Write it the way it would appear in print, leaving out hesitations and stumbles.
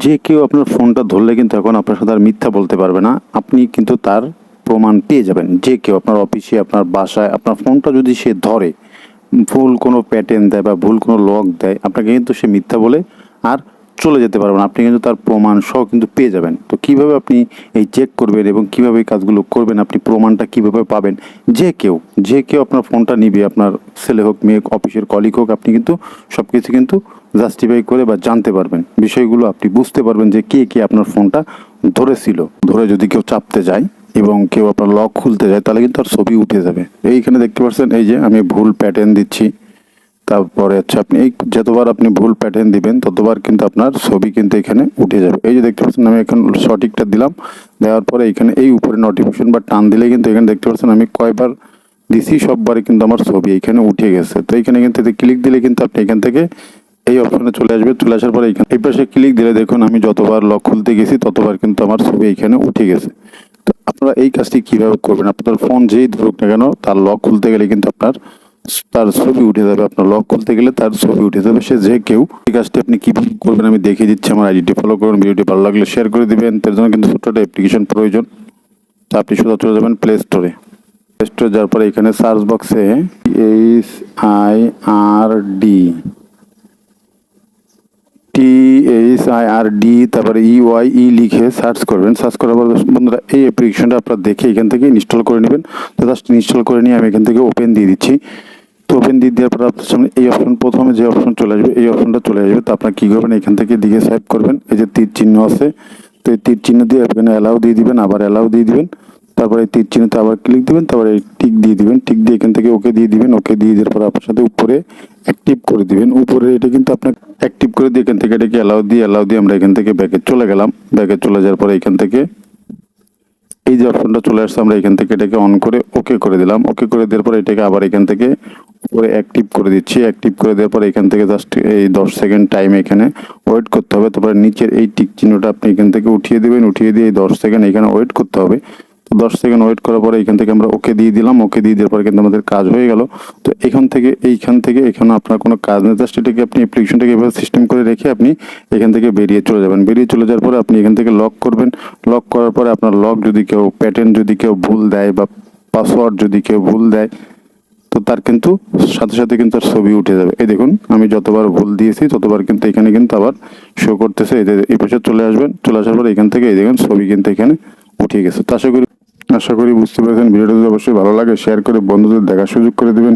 যে কেউ আপনার ফোনটা ধরলে কিন্তু এখন আপনার সাথে আর মিথ্যা বলতে পারবে না। আপনি কিন্তু তার প্রমাণ পেয়ে যাবেন। যে কেউ আপনার অফিসে, আপনার বাসায় আপনার ফোনটা যদি সে ধরে, ভুল কোনো প্যাটার্ন দেয় বা ভুল কোনো লক দেয়, আপনাকে কিন্তু সে মিথ্যা বলে আর চলে যেতে পারবেন। আপনি কিন্তু তার প্রমাণ সহ কিন্তু পেয়ে যাবেন। তো কিভাবে আপনি এই চেক করবেন এবং কিভাবে এই কাজগুলো করবেন, আপনি প্রমাণটা কিভাবে পাবেন, যে কেউ আপনার ফোনটা নিবে, আপনার ছেলে হোক, মেয়ে, অফিসের কলিগ হোক, আপনি কিন্তু সব কিছু কিন্তু জাস্টিফাই করে বা জানতে পারবেন। বিষয়গুলো আপনি বুঝতে পারবেন যে কে আপনার ফোনটা ধরেছিল। ধরে যদি কেউ চাপতে যায় এবং কেউ আপনার লক খুলতে যায়, তাহলে কিন্তু তার ছবি উঠে যাবে। এইখানে দেখতে পাচ্ছেন, এই যে আমি ভুল প্যাটার্ন দিচ্ছি। তারপরে হচ্ছে আপনি এই যতবার আপনি ভুল প্যাটার্ন দিবেন ততবার কিন্তু আপনার ছবি কিন্তু এখানে উঠে যাবে। এই যে দেখতে পাচ্ছেন, আমি এখন সঠিকটা দিলাম। দেওয়ার পরে এখানে এই উপরে নোটিফিকেশন বা টান দিলে কিন্তু এখানে দেখতে পাচ্ছেন আমি কয়বার দিছি, সববারে কিন্তু আমার ছবি এখানে উঠে গেছে। তো এখানে কিন্তু ক্লিক দিলে কিন্তু আপনি এখান থেকে এই অপশনে চলে আসবে। চলে আসার পরে এখানে এই পাশে ক্লিক দিলে দেখুন আমি যতবার লক খুলতে গেছি ততবার কিন্তু আমার ছবি এখানে উঠে গেছে। তো আপনারা এই কাজটি কিভাবে করবেন, আপনার ফোন যেই ধরুক না কেন, তার লক খুলতে গেলে কিন্তু তার ছবি উঠে যাবে। আপনার লক খুলতে গেলে তার ছবি উঠে যাবে, সে যে কেউ। এই কাজটি আপনি কিভাবে করবেন আমি দেখিয়ে দিচ্ছি। আমার আইডিটি ফলো করুন, ভিডিওটি ভালো লাগলে শেয়ার করে দিবেন। তার জন্য কিন্তু ছোট্ট একটা অ্যাপ্লিকেশন প্রয়োজন। তো আপনি সোজা চলে যাবেন প্লে স্টোরে। প্লে স্টোরে যাওয়ার পরে এখানে সার্চ বক্সে SIRD THIRD তারপরে EYE লিখে সার্চ করবেন। সার্চ করার পর বন্ধুরা এই অ্যাপ্লিকেশনটা আপনারা দেখে এখান থেকে ইনস্টল করে নেবেন। তো জাস্ট ইনস্টল করে নিয়ে আমি এখান থেকে ওপেন দিয়ে দিচ্ছি। তো ওপেন দিয়ে দেওয়ার পর আপনার সামনে এই অপশন, প্রথমে যে অপশন চলে আসবে, এই অপশনটা চলে আসবে। তো আপনার কী করবেন, এখান থেকে দিকে সাইড করবেন। এই যে তীর চিহ্ন আছে, তো এই তীর চিহ্ন দিয়ে এখানে অ্যালাউ দিয়ে দিবেন, আবার অ্যালাউ দিয়ে দিবেন। তারপরে এই তীর চিহ্নতে আবার ক্লিক দিবেন, তারপরে এই টিক দিয়ে দিবেন। টিক দিয়ে এখান থেকে ওকে দিয়ে দিবেন। ওকে দিয়ে দেওয়ার পর আপনার সাথে উপরে অ্যাক্টিভ করে দিবেন। উপরে এটা কিন্তু আপনার অ্যাক্টিভ করে দিয়ে এখান থেকে এটাকে অ্যালাউ দিয়ে আমরা এখান থেকে ব্যাকে চলে গেলাম। ব্যাকে চলে যাওয়ার পরে এখান থেকে এই যে অপশনটা চলে আসছে, আমরা এখান থেকে এটাকে অন করে ওকে করে দিলাম। ওকে করে দেওয়ার পরে এটাকে আবার এখান থেকে উপরে অ্যাক্টিভ করে দিচ্ছি। অ্যাক্টিভ করে দেওয়ার পরে এখান থেকে জাস্ট এই 10 সেকেন্ড টাইম এখানে ওয়েট করতে হবে। তারপরে নিচের এই টিক চিহ্নটা আপনি এখান থেকে উঠিয়ে দিবেন। উঠিয়ে দিয়ে এই 10 সেকেন্ড এখানে ওয়েট করতে হবে। তো 10 সেকেন্ড ওয়েট করার পরে এখান থেকে আমরা ওকে দিয়ে দিলাম। ওকে দিয়ে দেওয়ার পরে কিন্তু আমাদের কাজ হয়ে গেল। তো এইখান থেকে এখানে আপনার কোনো কাজ নেই। জাস্ট এটাকে আপনি অ্যাপ্লিকেশনটাকে এভাবে সিস্টেম করে রেখে আপনি এখান থেকে বেরিয়ে চলে যাবেন। বেরিয়ে চলে যাওয়ার পরে আপনি এখান থেকে লক করবেন। লক করার পরে আপনার লক যদি কেউ প্যাটার্ন যদি কেউ ভুল দেয় বা পাসওয়ার্ড যদি কেউ ভুল দেয়, তো তার কিন্তু সাথে সাথে কিন্তু তার ছবি উঠে যাবে। এই দেখুন আমি যতবার ভুল দিয়েছি ততবার কিন্তু এখানে কিন্তু আবার শো করতেছে। এই পাশে চলে আসবেন। চলে আসার পর এখান থেকে এই দেখুন ছবি কিন্তু এখানে উঠে গেছে। তো আশা করি বুঝতে পেরেছেন। ভিডিওটা যদি অবশ্যই ভালো লাগে শেয়ার করে বন্ধুদের দেখার সুযোগ করে দেবেন।